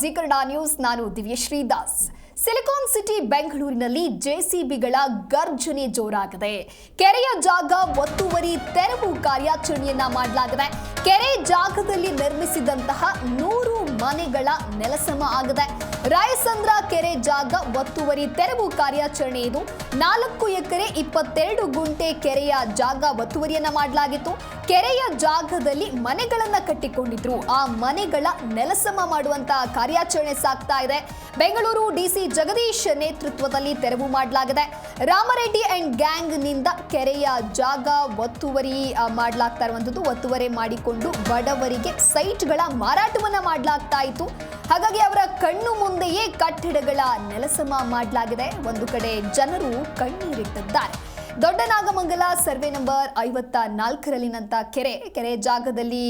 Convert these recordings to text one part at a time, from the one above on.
G Kannada news. ನಾನು Divyashree Das. Silicon city ಬೆಂಗಳೂರಿನಲ್ಲಿ ಜೆಸಿಬಿಗಳ ಗರ್ಜನೆ ಜೋರಾಗಿದೆ. ಕೆರೆಯ ಜಾಗ ಒತ್ತುವರಿ ತೆರವು ಕಾರ್ಯಾಚರಣೆಯನ್ನ ಮಾಡಲಾಗಿದೆ. ಕೆರೆ ಜಾಗದಲ್ಲಿ ನಿರ್ಮಿಸಿದಂತಹ 100 ಮನೆಗಳ ನೆಲಸಮ ಆಗಿದೆ. ರಾಯಸಂದ್ರ ಕೆರೆ ಜಾಗ ಒತ್ತುವರಿ ತೆರವು ಕಾರ್ಯಾಚರಣೆ ಇದು. 4 ಎಕರೆ 22 ಗುಂಟೆ ಕೆರೆಯ ಜಾಗ ಒತ್ತುವರಿಯನ್ನ ಮಾಡಲಾಗಿತ್ತು. ಕೆರೆಯ ಜಾಗದಲ್ಲಿ ಮನೆಗಳನ್ನ ಕಟ್ಟಿಕೊಂಡಿದ್ರು. ಆ ಮನೆಗಳ ನೆಲಸಮ ಮಾಡುವಂತಹ ಕಾರ್ಯಾಚರಣೆ ಸಾಗ್ತಾ ಇದೆ. ಬೆಂಗಳೂರು ಡಿಸಿ ಜಗದೀಶ್ ನೇತೃತ್ವದಲ್ಲಿ ತೆರವು ಮಾಡಲಾಗಿದೆ. ರಾಮರೆಡ್ಡಿ ಅಂಡ್ ಗ್ಯಾಂಗ್ ನಿಂದ ಕೆರೆಯ ಜಾಗ ಒತ್ತುವರಿ ಮಾಡಲಾಗ್ತಾ ಇರುವಂತದ್ದು. ಒತ್ತುವರಿ ಮಾಡಿಕೊಂಡು ಬಡವರಿಗೆ ಸೈಟ್ಗಳ ಮಾರಾಟವನ್ನ ಮಾಡಲಾಗ್ತಾ ಇತ್ತು. ಹಾಗಾಗಿ ಅವರ ಕಣ್ಣು ಮುಂದೆಯೇ ಕಟ್ಟಡಗಳ ನೆಲಸಮ ಮಾಡಲಾಗಿದೆ. ಒಂದು ಕಡೆ ಜನರು ಕಣ್ಣೀರಿಟ್ಟಿದ್ದಾರೆ. ದೊಡ್ಡನಾಗಮಂಗಲ ಸರ್ವೆ ನಂಬರ್ 54ರಲ್ಲಿನಂತ ಕೆರೆ ಜಾಗದಲ್ಲಿ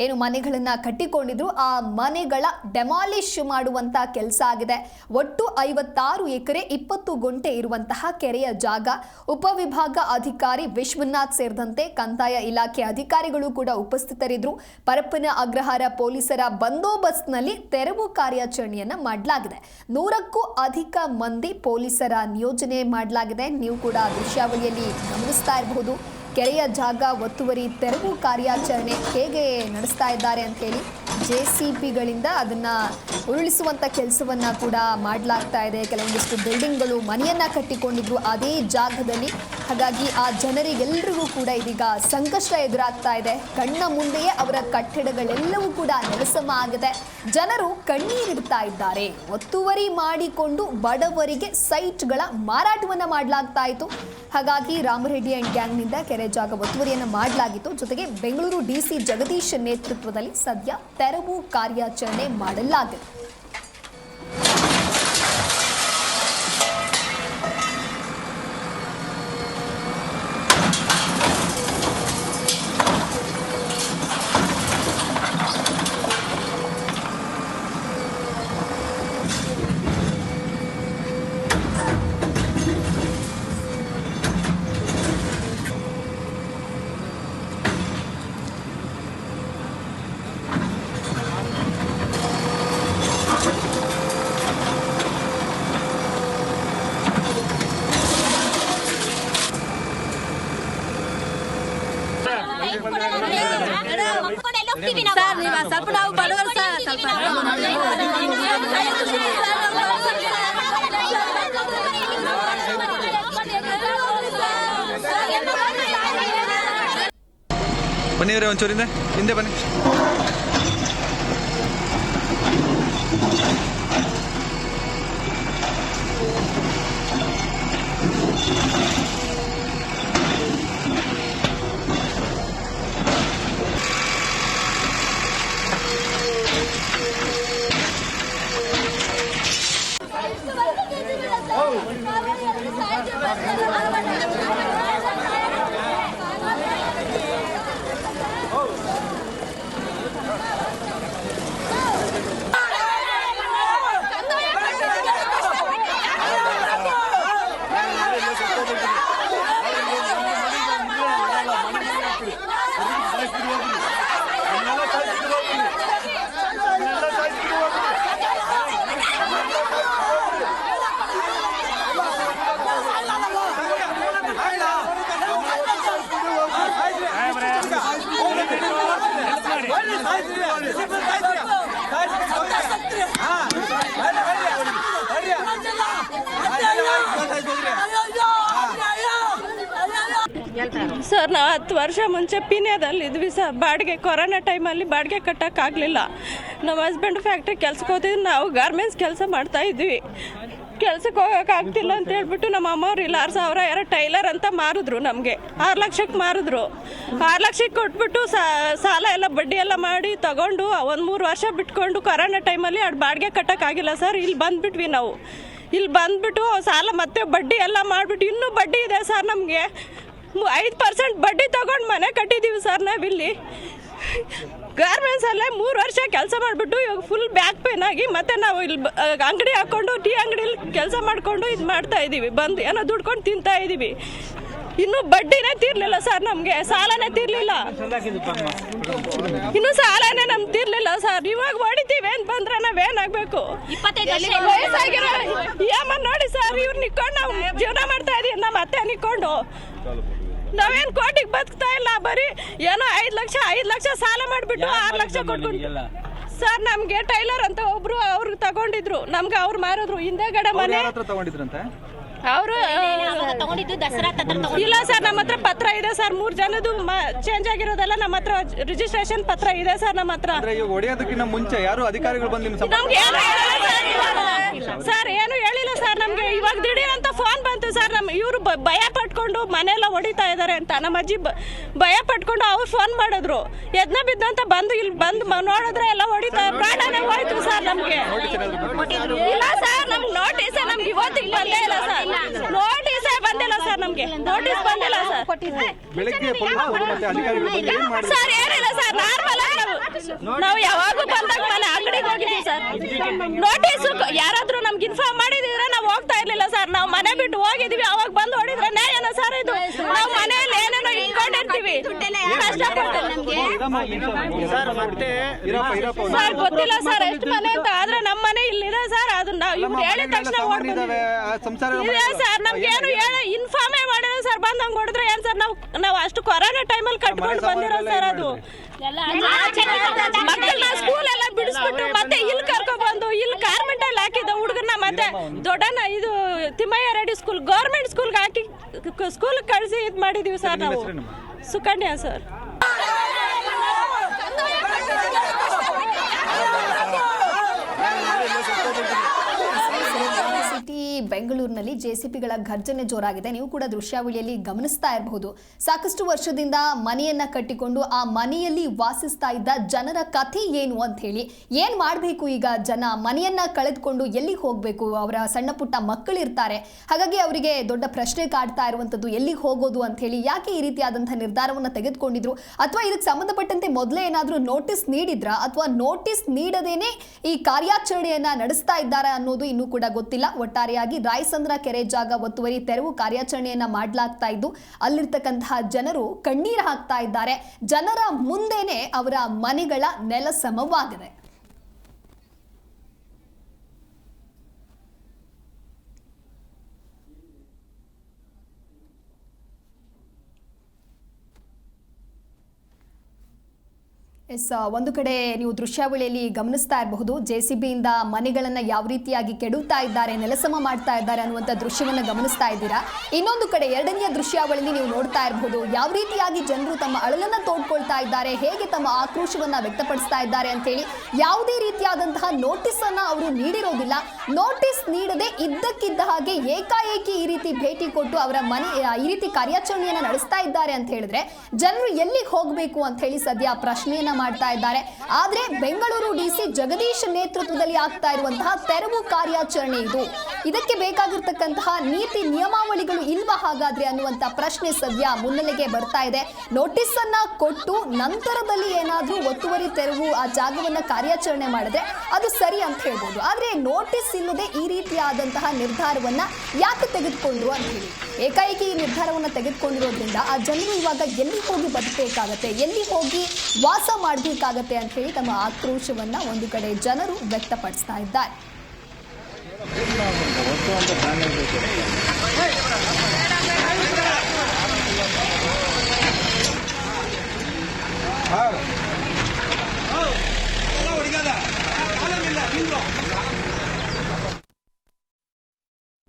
ಏನು ಮನೆಗಳನ್ನ ಕಟ್ಟಿಕೊಂಡಿದ್ರು, ಆ ಮನೆಗಳ ಡೆಮಾಲಿಷ್ ಮಾಡುವಂತ ಕೆಲಸ ಆಗಿದೆ. ಒಟ್ಟು 56 ಎಕರೆ 20 ಗುಂಟೆ ಇರುವಂತಹ ಕೆರೆಯ ಜಾಗ. ಉಪವಿಭಾಗ ಅಧಿಕಾರಿ ವಿಶ್ವನಾಥ್ ಸೇರಿದಂತೆ ಕಂದಾಯ ಇಲಾಖೆ ಅಧಿಕಾರಿಗಳು ಕೂಡ ಉಪಸ್ಥಿತರಿದ್ದರು. ಪರಪ್ಪನ ಅಗ್ರಹಾರ ಪೊಲೀಸರ ಬಂದೋಬಸ್ತ್ನಲ್ಲಿ ತೆರವು ಕಾರ್ಯಾಚರಣೆಯನ್ನ ಮಾಡಲಾಗಿದೆ. 100ಕ್ಕೂ ಅಧಿಕ ಮಂದಿ ಪೊಲೀಸರ ನಿಯೋಜನೆ ಮಾಡಲಾಗಿದೆ. ನೀವು ಕೂಡ ದೃಶ್ಯಾವಳಿಯಲ್ಲಿ ಗಮನಿಸ್ತಾ ಇರಬಹುದು. ಕೆರೆಯ ಜಾಗ ಒತ್ತುವರಿ ತೆರವು ಕಾರ್ಯಾಚರಣೆ ಹೇಗೆ ನಡೆಸ್ತಾ ಇದ್ದಾರೆ ಅಂತ ಹೇಳಿ ಜೆಸಿಬಿಗಳಿಂದ ಅದನ್ನ ಉರುಳಿಸುವಂತ ಕೆಲಸವನ್ನ ಕೂಡ ಮಾಡಲಾಗ್ತಾ ಇದೆ. ಕೆಲವೊಂದಿಷ್ಟು ಬಿಲ್ಡಿಂಗ್ಗಳು ಮನೆಯನ್ನ ಕಟ್ಟಿಕೊಂಡಿದ್ರು ಅದೇ ಜಾಗದಲ್ಲಿ. ಹಾಗಾಗಿ ಆ ಜನರಿಗೆಲ್ಲರಿಗೂ ಕೂಡ ಇದೀಗ ಸಂಕಷ್ಟ ಎದುರಾಗ್ತಾ ಇದೆ. ಕಣ್ಣ ಮುಂದೆಯೇ ಅವರ ಕಟ್ಟಡಗಳೆಲ್ಲವೂ ಕೂಡ ನೆಲಸಮ ಆಗಿದೆ. ಜನರು ಕಣ್ಣೀರಿಡ್ತಾ ಇದ್ದಾರೆ. ಒತ್ತುವರಿ ಮಾಡಿಕೊಂಡು ಬಡವರಿಗೆ ಸೈಟ್ಗಳ ಮಾರಾಟವನ್ನ ಮಾಡಲಾಗ್ತಾ ಇತ್ತು. ಹಾಗಾಗಿ ರಾಮರೆಡ್ಡಿ ಅಂಡ್ ಗ್ಯಾಂಗ್ನಿಂದ ಕೆರೆ ಜಾಗ ಒತ್ತುವರಿಯನ್ನು ಮಾಡಲಾಗಿತ್ತು. ಜೊತೆಗೆ ಬೆಂಗಳೂರು ಡಿಸಿ ಜಗದೀಶ್ ನೇತೃತ್ವದಲ್ಲಿ ಸದ್ಯ ತೆರವು ಕಾರ್ಯಾಚರಣೆ ಮಾಡಲಾಗಿದೆ. ಸ್ವಲ್ಪ ನಾವು ಬಡವರು ಸರ್, ಸ್ವಲ್ಪ ಬನ್ನಿ ಒಂಚೂರಿಂದ ಹಿಂದೆ ಬನ್ನಿ. ಸರ್, ನಾವು 10 ವರ್ಷ ಮುಂಚೆ ಪೀಣ್ಯದಲ್ಲಿ ಇದ್ವಿ ಸರ್. ಬಾಡಿಗೆ ಕೊರೋನಾ ಟೈಮಲ್ಲಿ ಬಾಡಿಗೆ ಕಟ್ಟೋಕ್ಕಾಗಲಿಲ್ಲ. ನಮ್ಮ ಹಸ್ಬೆಂಡ್ ಫ್ಯಾಕ್ಟ್ರಿ ಕೆಲ್ಸಕ್ಕೆ ಹೋಗ್ತಿದ್ವಿ. ನಾವು ಗಾರ್ಮೆಂಟ್ಸ್ ಕೆಲಸ ಮಾಡ್ತಾ ಇದ್ವಿ. ಕೆಲ್ಸಕ್ಕೆ ಹೋಗೋಕ್ಕಾಗ್ತಿಲ್ಲ ಅಂತ ಹೇಳ್ಬಿಟ್ಟು ನಮ್ಮ ಅಮ್ಮವ್ರು ಇಲ್ಲ 6,000 ಯಾರೋ ಟೈಲರ್ ಅಂತ ಮಾರಿದ್ರು. ನಮಗೆ 6 ಲಕ್ಷಕ್ಕೆ ಮಾರಿದ್ರು. 6 ಲಕ್ಷಕ್ಕೆ ಕೊಟ್ಬಿಟ್ಟು ಸಾಲ ಎಲ್ಲ ಬಡ್ಡಿ ಎಲ್ಲ ಮಾಡಿ ತಗೊಂಡು 1-3 ವರ್ಷ ಬಿಟ್ಕೊಂಡು ಕೊರೋನಾ ಟೈಮಲ್ಲಿ ಅದು ಬಾಡಿಗೆ ಕಟ್ಟೋಕ್ಕಾಗಿಲ್ಲ ಸರ್. ಇಲ್ಲಿ ಬಂದುಬಿಟ್ವಿ ನಾವು. ಇಲ್ಲಿ ಬಂದುಬಿಟ್ಟು ಸಾಲ ಮತ್ತೆ ಬಡ್ಡಿ ಎಲ್ಲ ಮಾಡಿಬಿಟ್ಟು ಇನ್ನೂ ಬಡ್ಡಿ ಇದೆ ಸರ್. ನಮಗೆ 5% ಬಡ್ಡಿ ತಗೊಂಡು ಮನೆ ಕಟ್ಟಿದ್ದೀವಿ ಸರ್. ನಾವಿಲ್ಲಿ ಗಾರ್ಮೆಂಟ್ಸಲ್ಲೇ 3 ವರ್ಷ ಕೆಲಸ ಮಾಡಿಬಿಟ್ಟು ಇವಾಗ ಫುಲ್ ಬ್ಯಾಕ್ ಪೇನ್ ಆಗಿ ಮತ್ತೆ ನಾವು ಇಲ್ಲಿ ಅಂಗಡಿ ಹಾಕ್ಕೊಂಡು ಟೀ ಅಂಗಡಿಯಲ್ಲಿ ಕೆಲಸ ಮಾಡಿಕೊಂಡು ಇದು ಮಾಡ್ತಾ ಇದ್ದೀವಿ. ಬಂದು ಏನೋ ದುಡ್ಕೊಂಡು ತಿಂತಾ ಇದ್ದೀವಿ. ಇನ್ನು ಬಡ್ಡಿನೇ ತೀರ್ಲಿಲ್ಲ ಸರ್. ನಮಗೆ ಸಾಲನೇ ತೀರ್ಲಿಲ್ಲ. ಇನ್ನು ಸಾಲನೇ ನಮ್ಗೆ ತೀರ್ಲಿಲ್ಲ ಸರ್. ಇವಾಗ ಹೊಡಿತೀವಿ ಅಂತ ಬಂದ್ರೆ ನಾವೇನಾಗಬೇಕು? ವಯಸ್ಸಾಗಿರೋ ಏಮ ನೋಡಿ ಸರ್, ಇವ್ರು ನಿಕ್ಕೊಂಡು ನಾವು ಜೀವನ ಮಾಡ್ತಾ ಇದೀವಿ. ನಮ್ಮ ಅತ್ತೆ ನಿಕ್ಕೊಂಡು ನಾವೇನು ಕೋಟಿಗೆ ಬದುಕ್ತಾ ಇಲ್ಲ. ಬರೀ ಏನೋ 5 ಲಕ್ಷ ಸಾಲ ಮಾಡಿಬಿಟ್ಟು 6 ಲಕ್ಷ ಕೊಟ್ಕೊಂಡು ಸರ್ ನಮ್ಗೆ ಟೈಲರ್ ಅಂತ ಒಬ್ರು ಅವ್ರಿಗೆ ತಗೊಂಡಿದ್ರು, ನಮ್ಗೆ ಅವ್ರು ಮಾರಿದ್ರು. ಹಿಂದೆಗಡೆ ಮನೆ ಅವರು ಇಲ್ಲ ಸರ್, ನಮ್ಮ ಹತ್ರ ಪತ್ರ ಇದೆ ಸರ್. 3 ಜನದ್ದು ಚೇಂಜ್ ಆಗಿರೋದೆಲ್ಲ ನಮ್ಮ ಹತ್ರ ರಿಜಿಸ್ಟ್ರೇಷನ್ ಪತ್ರ ಇದೆ ಸರ್. ನಮ್ಮ ಹತ್ರ ಹೊಡೆಯೋದಕ್ಕಿಂತ ಮುಂಚೆ ಯಾರು ಅಧಿಕಾರಿಗಳು ಬಂದು ನಮ್ಗೆ ಸರ್ ಏನು ಹೇಳಿಲ್ಲ ಸರ್. ನಮ್ಗೆ ಇವಾಗ ದಿಢೀರ್ ಅಂತ ಫೋನ್ ಬಂತು ಸರ್. ಇವರು ಭಯ ಪಟ್ಕೊಂಡು ಮನೆಯೆಲ್ಲ ಹೊಡಿತಾ ಇದಾರೆ ಅಂತ ನಮ್ಮ ಅಜ್ಜಿ ಭಯ ಪಟ್ಕೊಂಡು ಅವ್ರು ಫೋನ್ ಮಾಡಿದ್ರು. ಎದ್ನ ಬಿದ್ದಂತ ಬಂದು ಇಲ್ಲಿ ಬಂದು ನೋಡಿದ್ರೆ ಎಲ್ಲ ಹೊಡಿತಾ ಪ್ರಾಣನೇ ಹೋಯ್ತು ಸರ್. ನಮ್ಗೆ ಇಲ್ಲ ಸರ್, ನಮ್ಗೆ ನೋಟಿಸ್ ನಮ್ಗೆ ಇವತ್ತಿಗೆ ಬಂದೇ ಇಲ್ಲ ಸರ್. ನೋಟಿಸೇ ಬಂದಿಲ್ಲ ಸರ್. ನಮ್ಗೆ ನೋಟಿಸ್ ಬಂದಿಲ್ಲ ಸರ್. ಸರ್ ಏನಿಲ್ಲ ಸರ್, ನಾರ್ಮಲ್ ಆಗಿ ನಾವು ಯಾವಾಗೂ ಬಂದಾಗ ಮನೆ ಅಂಗಡಿಗೆ ಹೋಗಿದ್ದೀವಿ ಸರ್. ನೋಟಿಸ್ ಯಾರಾದ್ರೂ ನಮ್ಗೆ ಇನ್ಫಾರ್ಮ್ ಮಾಡಿದ್ರೆ ನಾವು ಹೋಗ್ತಾ ಇರ್ಲಿಲ್ಲ ಸರ್. ನಾವು ಮನೆ ಬಿಟ್ಟು ಹೋಗಿದೀವಿ, ಅವಾಗ ಬಂದು ಹೊಡಿದ್ರೆ ನ್ಯಾಯನ ಸರ್ ಇದು? ನಾವು ಮನೆಯಲ್ಲಿ ಏನೇನೋ ಇಟ್ಕೊಂಡಿರ್ತೀವಿ ಸರ್. ಗೊತ್ತಿಲ್ಲ ಸರ್ ಎಷ್ಟು ಮನೆ ಅಂತ, ಆದ್ರೆ ನಮ್ಮ ಮನೆ ಇಲ್ಲಿದೆ ಸರ್. ಅದು ನಾವು ಇವ್ರು ಹೇಳಿದ ತಕ್ಷಣ ಇದೆ ಸರ್. ನಮ್ಗೆ ಏನು ಇನ್ಫಾರ್ಮೇ ಮಾಡಿಲ್ಲ ಸರ್. ಬಂದಂಗೆ ಹೊಡೆದ್ರೆ ಏನ್ ಸರ್? ನಾವು ಅಷ್ಟು ಕೊರೋನಾ ಟೈಮಲ್ಲಿ ಕಟ್ಕೊಂಡು ಬಂದಿರೋ ಸರ್. ಅದು ಮಕ್ಕಳನ್ನ ಸ್ಕೂಲ್ ಎಲ್ಲ ಬಿಡಿಸ್ಬಿಟ್ಟು ಮತ್ತೆ ಇಲ್ಲಿ ಕರ್ಕೊಬಂದು ಇಲ್ಲಿ ಕಾರ್ಮೆಂಟ್ ಅಲ್ಲಿ ಹಾಕಿದ್ದ ಹುಡುಗನ ಮತ್ತೆ ದೊಡ್ಡನ ಇದು ತಿಮ್ಮಯ್ಯ ರೆಡ್ಡಿ ಸ್ಕೂಲ್ ಗೌರ್ಮೆಂಟ್ ಸ್ಕೂಲ್ಗೆ ಹಾಕಿ ಸ್ಕೂಲ್ ಕಳಿಸಿ ಇದು ಮಾಡಿದೀವಿ ಸರ್. ನಾವು ಸುಕನ್ಯಾ ಸರ್. ಸಿಟಿ ಬೆಂಗಳೂರಿನಲ್ಲಿ ಜೆಸಿಬಿಗಳ ಘರ್ಜನೆ ಜೋರಾಗಿದೆ. ನೀವು ಕೂಡ ದೃಶ್ಯಾವಳಿಯಲ್ಲಿ ಗಮನಿಸ್ತಾ ಇರಬಹುದು. ಸಾಕಷ್ಟು ವರ್ಷದಿಂದ ಮನೆಯನ್ನ ಕಟ್ಟಿಕೊಂಡು ಆ ಮನೆಯಲ್ಲಿ ವಾಸಿಸ್ತಾ ಇದ್ದ ಜನರ ಕಥೆ ಏನು ಅಂತ ಹೇಳಿ, ಏನ್ ಮಾಡಬೇಕು ಈಗ ಜನ? ಮನೆಯನ್ನ ಕಳೆದುಕೊಂಡು ಎಲ್ಲಿಗೆ ಹೋಗಬೇಕು? ಅವರ ಸಣ್ಣ ಪುಟ್ಟ ಮಕ್ಕಳಿರ್ತಾರೆ, ಹಾಗಾಗಿ ಅವರಿಗೆ ದೊಡ್ಡ ಪ್ರಶ್ನೆ ಕಾಡ್ತಾ ಇರುವಂತದ್ದು ಎಲ್ಲಿಗೆ ಹೋಗೋದು ಅಂತ ಹೇಳಿ. ಯಾಕೆ ಈ ರೀತಿಯಾದಂತಹ ನಿರ್ಧಾರವನ್ನು ತೆಗೆದುಕೊಂಡಿದ್ರು? ಅಥವಾ ಇದಕ್ಕೆ ಸಂಬಂಧಪಟ್ಟಂತೆ ಮೊದಲೇ ಏನಾದರೂ ನೋಟಿಸ್ ನೀಡಿದ್ರ, ಅಥವಾ ನೋಟಿಸ್ ನೀಡದೇನೆ ಈ ಕಾರ್ಯಾಚರಣೆಯನ್ನ ನಡೆಸ್ತಾ ಇದ್ದಾರೆ ಅನ್ನೋದು ಇನ್ನೂ ಕೂಡ ಗೊತ್ತಿಲ್ಲ. ಒಟ್ಟಾರೆಯಾಗಿ ರಾಯಸಂದ್ರ ಕೆರೆ ಜಾಗ ಒತ್ತುವರಿ ತೆರವು ಕಾರ್ಯಾಚರಣೆಯನ್ನ ಮಾಡಲಾಗ್ತಾ ಇದ್ದು, ಅಲ್ಲಿರ್ತಕ್ಕಂತಹ ಜನರು ಕಣ್ಣೀರು ಹಾಕ್ತಾ ಇದ್ದಾರೆ. ಜನರ ಮುಂದೆನೆ ಅವರ ಮನೆಗಳ ನೆಲಸಮವಾಗಿದೆ. ಒಂದು ಕಡೆ ನೀವು ದೃಶ್ಯಾವಳಿಯಲ್ಲಿ ಗಮನಿಸ್ತಾ ಇರಬಹುದು, ಜೆಸಿಬಿಯಿಂದ ಮನೆಗಳನ್ನ ಯಾವ ರೀತಿಯಾಗಿ ಕೆಡುತ್ತಾ ಇದ್ದಾರೆ, ನೆಲಸಮ ಮಾಡ್ತಾ ಇದ್ದಾರೆ ಅನ್ನುವಂಥ ದೃಶ್ಯವನ್ನ ಗಮನಿಸ್ತಾ ಇದ್ದೀರಾ. ಇನ್ನೊಂದು ಕಡೆ ಎರಡನೆಯ ದೃಶ್ಯಾವಳಿಯಲ್ಲಿ ನೀವು ನೋಡ್ತಾ ಇರಬಹುದು ಯಾವ ರೀತಿಯಾಗಿ ಜನರು ತಮ್ಮ ಅಳಲನ್ನ ತೋಡ್ಕೊಳ್ತಾ ಇದ್ದಾರೆ, ಹೇಗೆ ತಮ್ಮ ಆಕ್ರೋಶವನ್ನ ವ್ಯಕ್ತಪಡಿಸ್ತಾ ಇದ್ದಾರೆ ಅಂತ ಹೇಳಿ. ಯಾವುದೇ ರೀತಿಯಾದಂತಹ ನೋಟಿಸ್ ಅನ್ನ ಅವರು ನೀಡಿರೋದಿಲ್ಲ. ನೋಟಿಸ್ ನೀಡದೆ ಇದ್ದಕ್ಕಿದ್ದ ಹಾಗೆ ಏಕಾಏಕಿ ಈ ರೀತಿ ಭೇಟಿ ಕೊಟ್ಟು ಅವರ ಮನೆ ಈ ರೀತಿ ಕಾರ್ಯಾಚರಣೆಯನ್ನ ನಡೆಸ್ತಾ ಇದ್ದಾರೆ ಅಂತ ಹೇಳಿದ್ರೆ ಜನರು ಎಲ್ಲಿಗೆ ಹೋಗಬೇಕು ಅಂತ ಹೇಳಿ ಸದ್ಯ ಪ್ರಶ್ನೆಯನ್ನ ಮಾಡ್ತಾ ಇದ್ದಾರೆ. ಆದ್ರೆ ಬೆಂಗಳೂರು ಡಿಸಿ ಜಗದೀಶ್ ನೇತೃತ್ವದಲ್ಲಿ ಆಗ್ತಾ ಇರುವಂತಹ ತೆರವು ಕಾರ್ಯಾಚರಣೆ ಇದು. ಇದಕ್ಕೆ ಬೇಕಾಗಿರ್ತಕ್ಕಂತಹ ನೀತಿ ನಿಯಮಾವಳಿಗಳು ಇಲ್ವಾ ಹಾಗಾದ್ರೆ ಅನ್ನುವಂತ ಪ್ರಶ್ನೆ ಸದ್ಯ ಮುನ್ನೆಲೆಗೆ ಬರ್ತಾ ಇದೆ. ನೋಟಿಸ್ ಅನ್ನ ಕೊಟ್ಟು ನಂತರದಲ್ಲಿ ಏನಾದ್ರೂ ಒತ್ತುವರಿ ತೆರವು ಆ ಜಾಗವನ್ನ ಕಾರ್ಯಾಚರಣೆ ಮಾಡಿದ್ರೆ ಅದು ಸರಿ ಅಂತ ಹೇಳ್ಬೋದು. ಆದ್ರೆ ನೋಟಿಸ್ ಇಲ್ಲದೆ ಈ ರೀತಿಯಾದಂತಹ ನಿರ್ಧಾರವನ್ನ ಯಾಕೆ ತೆಗೆದುಕೊಂಡ್ರು ಅಂತ ಹೇಳಿ, ಏಕಾಏಕಿ ಈ ನಿರ್ಧಾರವನ್ನ ತೆಗೆದುಕೊಂಡಿರೋದ್ರಿಂದ ಆ ಜನರು ಇವಾಗ ಎಲ್ಲಿ ಹೋಗಿ ಬದುಕಬೇಕಾಗತ್ತೆ, ಎಲ್ಲಿ ಹೋಗಿ ವಾಸ ಮಾಡಬೇಕಾಗತ್ತೆ ಅಂತ ಹೇಳಿ ತಮ್ಮ ಆಕ್ರೋಶವನ್ನ ಒಂದು ಕಡೆ ಜನರು ವ್ಯಕ್ತಪಡಿಸ್ತಾ ಇದ್ದಾರೆ. हाँ